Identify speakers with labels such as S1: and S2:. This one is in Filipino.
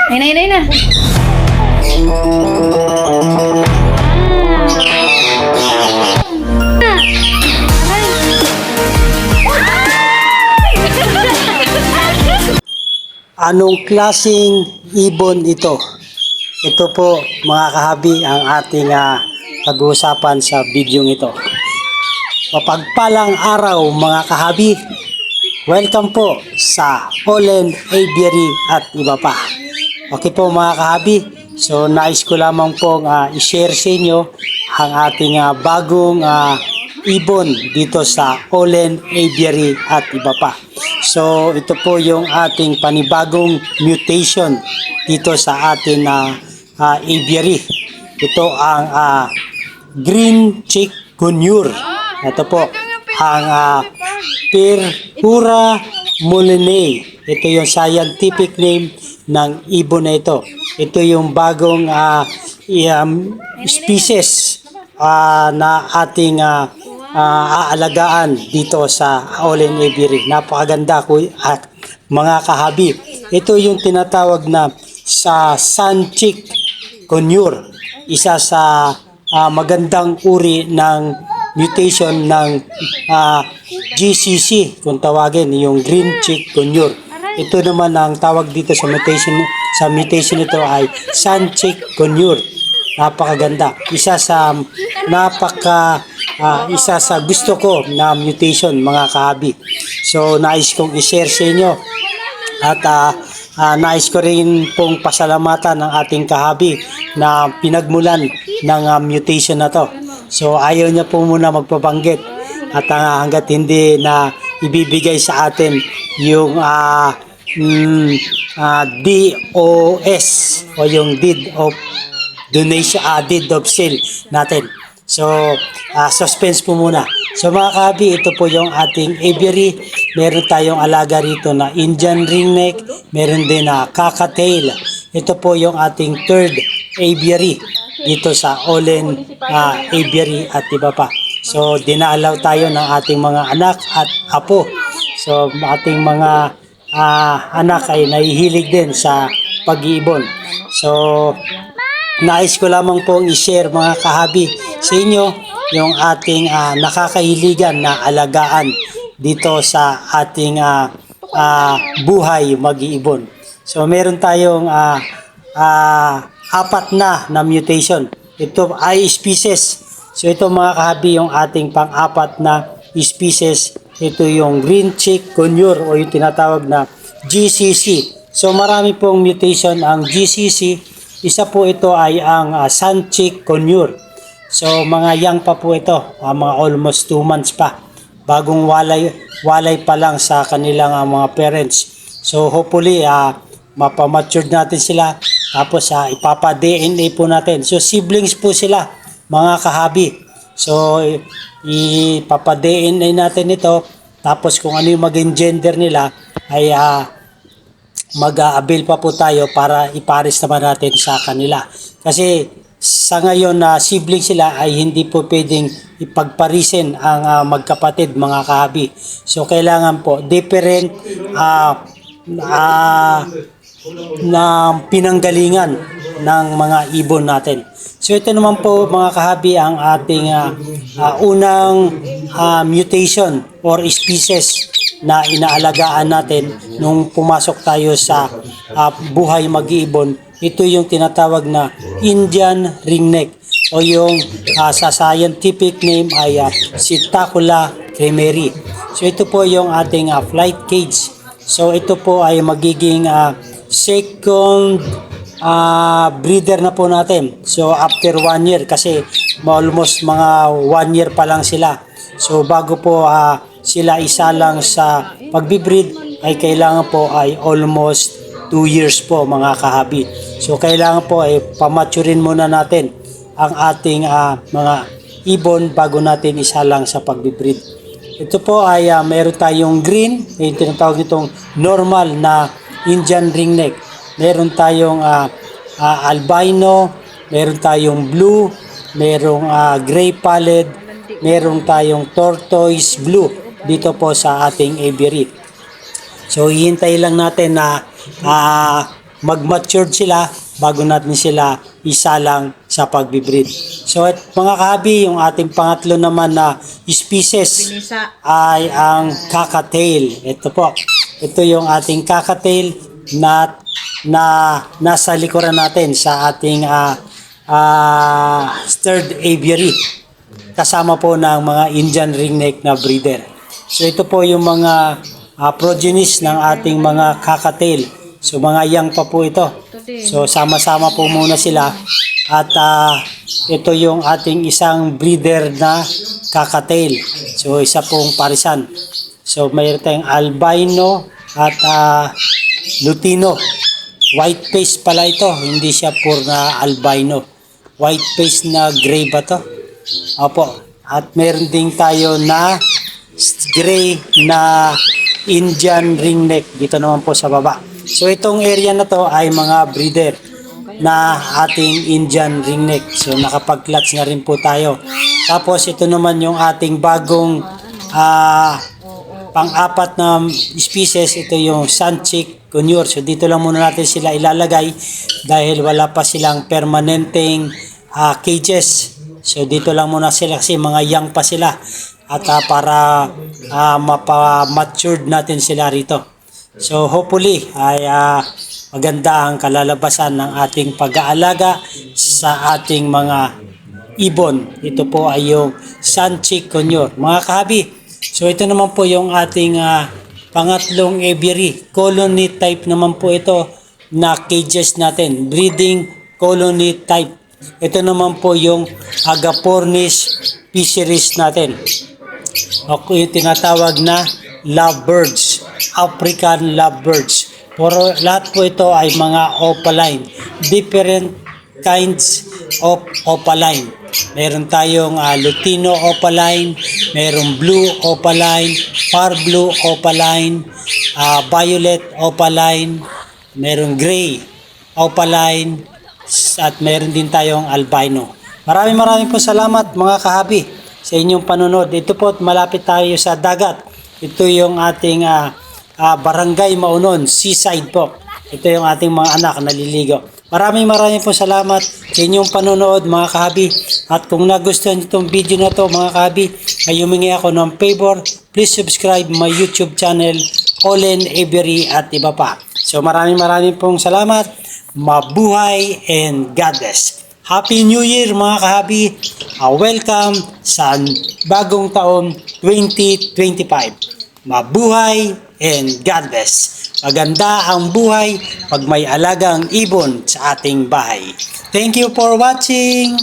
S1: Nay na.
S2: Anong klaseng ibon ito? Ito po mga kahabi ang ating pag-uusapan sa video ito. Mapagpalang araw mga kahabi. Welcome po sa Olen Aviary at iba pa. Okay po mga kahabi. So nais ko lamang pong i-share sa inyo ang ating bagong ibon dito sa Olen Aviary at iba pa. So ito po yung ating panibagong mutation dito sa ating aviary. Ito ang green chick conure. Ito po ang Purpura mulinae. Ito yung scientific name ng ibon na ito. Ito yung bagong species na ating aalagaan dito sa Olen Aviary. Napakaganda ko at mga kahabi. Ito yung tinatawag na sa sun chick conure. Isa sa magandang uri ng mutation ng GCC kung tawagin, yung green chick conure. Ito naman ang tawag dito sa mutation ito ay sun chick conure. Napakaganda. Isa sa gusto ko na mutation mga kahabi. So nais kong i-share sa inyo at nais ko rin pong pasalamatan ng ating kahabi na pinagmulan ng mutation na to. So ayaw niya po muna magpabanggit at hanggat hindi na ibibigay sa atin yung DOS o yung deed of donation, deed of sale natin. So, suspense po muna. So mga kahabi, ito po yung ating aviary. Meron tayong alaga rito na Indian ringneck. Meron din na cockatail. Ito po yung ating third aviary dito sa Olen Aviary at iba pa. So, dinaalaw tayo ng ating mga anak at apo. So, ating mga anak ay nahihilig din sa pag-iibon. So, nais ko lamang pong i-share mga kahabi sa inyo yung ating nakakahiligan na alagaan dito sa ating buhay mag-iibon. So meron tayong apat na mutation. Ito ay species. So ito mga kahabi yung ating pang-apat na species. Ito yung green chick conure o yung tinatawag na GCC. So marami pong mutation ang GCC. Isa po ito ay ang sun chick conure. So mga young pa po ito, mga almost 2 months pa. Bagong walay pa lang sa kanilang mga parents. So hopefully mapamatured natin sila, tapos ipapa-DNA po natin. So siblings po sila mga kahabi. So ipapa-DNA natin ito, tapos kung ano yung maging gender nila ay mag-a-avail pa po tayo para ipares naman natin sa kanila. Kasi sa ngayon na sibling sila ay hindi po pwedeng ipagparisin ang magkapatid mga kahabi. So kailangan po different na pinanggalingan ng mga ibon natin. So ito naman po mga kahabi ang ating unang mutation or species na inaalagaan natin nung pumasok tayo sa buhay mag-iibon. Ito yung tinatawag na Indian ringneck o yung sa scientific name ay Psittacula cremeri. So ito po yung ating flight cage. So ito po ay magiging second breeder na po natin. So after 1 year kasi almost mga 1 year pa lang sila. So bago po sila isa lang sa pagbibreed ay kailangan po ay almost 2 years po mga kahabi. So kailangan po ay pamaturin muna natin ang ating mga ibon bago natin isa lang sa pagbibreed. Ito po ay meron tayong green, yung tinatawag nitong normal na Indian ringneck. Meron tayong albino, meron tayong blue, merong gray pallid, meron tayong tortoise blue dito po sa ating aviary. So hihintay lang natin na mag-mature sila bago natin sila isalang sa pagbibreed. So at mga kahabi, yung ating pangatlo naman na species
S1: Binisa.
S2: ay ang cockatiel. Ito po. Ito yung ating cockatiel na nasa likuran natin sa ating third aviary. Kasama po ng mga Indian ringneck na breeder. So ito po yung mga progenies ng ating mga cockatiel. So mga young pa po ito. So sama-sama po muna sila. At ito yung ating isang breeder na cockatiel. So isa pong parisan. So mayroon tayong albino at lutino. White face pala ito. Hindi siya pure na albino. White face na gray ba to? Opo. At meron din tayo na gray na Indian ringneck dito naman po sa baba. So itong area na to ay mga breeder na ating Indian ringneck. So nakapag-clutch na rin po tayo. Tapos ito naman yung ating bagong pang-apat na species. Ito yung Sunchick Conure. So dito lang muna natin sila ilalagay dahil wala pa silang permanenteng cages. So dito lang muna sila kasi mga young pa sila. At para mapa-matured natin sila rito. So hopefully ay maganda ang kalalabasan ng ating pag-aalaga sa ating mga ibon. Ito po ay yung Sunchick Conure. Mga kahabi, so ito naman po yung ating pangatlong aviary. Colony type naman po ito na cages natin. Breeding colony type. Ito naman po yung Agapornis fisheries natin. Ako yung tinatawag na lovebirds, African lovebirds. Pero lahat po ito ay mga opaline, different kinds of opaline. Meron tayong lutino opaline, merong blue opaline, far blue opaline, violet opaline, merong gray opaline, at meron din tayong albino. Maraming po salamat mga kahabi sa inyong panunod. Ito po, malapit tayo sa dagat. Ito yung ating Barangay Maunon, seaside po. Ito yung ating mga anak naliligo. Maraming po salamat sa inyong panonood mga kahabi. At kung nagustuhan niyo itong video na to mga kahabi, ay humingi ako ng favor. Please subscribe my YouTube channel, Olen Avery at iba pa. So maraming pong salamat. Mabuhay and God bless. Happy New Year mga kahabi. Welcome sa bagong taon 2025. Mabuhay and God bless. Maganda ang buhay pag may alagang ibon sa ating bahay. Thank you for watching.